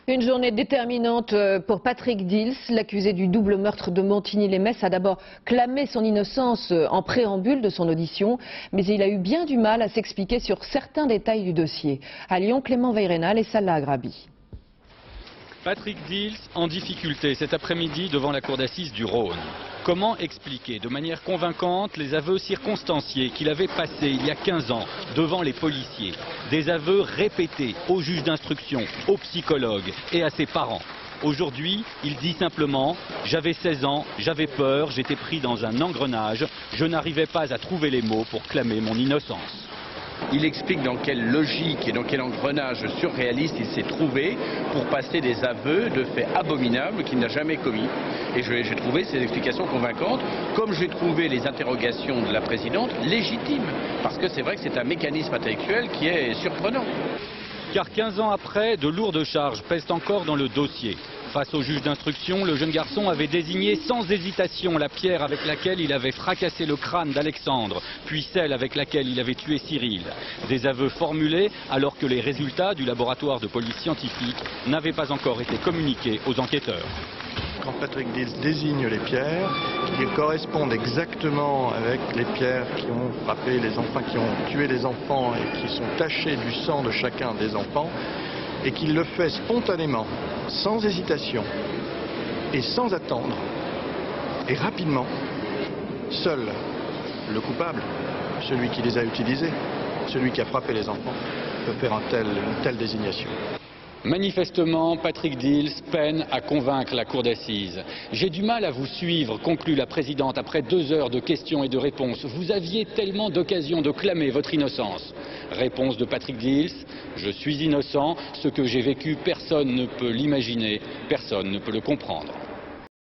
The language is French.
Une journée déterminante pour Patrick Dils, l'accusé du double meurtre de Montigny-lès-Metz, a d'abord clamé son innocence en préambule de son audition, mais il a eu bien du mal à s'expliquer sur certains détails du dossier. À Lyon, Clément Veyrenal et Salah Agrabi. Patrick Dils en difficulté cet après-midi devant la cour d'assises du Rhône. Comment expliquer de manière convaincante les aveux circonstanciés qu'il avait passés il y a 15 ans devant les policiers? Des aveux répétés aux juges d'instruction, aux psychologues et à ses parents. Aujourd'hui, il dit simplement « J'avais 16 ans, j'avais peur, j'étais pris dans un engrenage, je n'arrivais pas à trouver les mots pour clamer mon innocence ». Il explique dans quelle logique et dans quel engrenage surréaliste il s'est trouvé pour passer des aveux de faits abominables qu'il n'a jamais commis. Et j'ai trouvé ces explications convaincantes, comme j'ai trouvé les interrogations de la présidente légitimes. Parce que c'est vrai que c'est un mécanisme intellectuel qui est surprenant. Car 15 ans après, de lourdes charges pèsent encore dans le dossier. Face au juge d'instruction, le jeune garçon avait désigné sans hésitation la pierre avec laquelle il avait fracassé le crâne d'Alexandre, puis celle avec laquelle il avait tué Cyril. Des aveux formulés alors que les résultats du laboratoire de police scientifique n'avaient pas encore été communiqués aux enquêteurs. Quand Patrick Dils désigne les pierres, qui correspondent exactement avec les pierres qui ont frappé les enfants, qui ont tué les enfants et qui sont tachées du sang de chacun des enfants, et qu'il le fait spontanément, sans hésitation et sans attendre, et rapidement, seul le coupable, celui qui les a utilisés, celui qui a frappé les enfants, peut faire une telle désignation. Manifestement, Patrick Dils peine à convaincre la cour d'assises. J'ai du mal à vous suivre, conclut la présidente après 2 heures de questions et de réponses. Vous aviez tellement d'occasions de clamer votre innocence. Réponse de Patrick Dils, je suis innocent, ce que j'ai vécu, personne ne peut l'imaginer, personne ne peut le comprendre.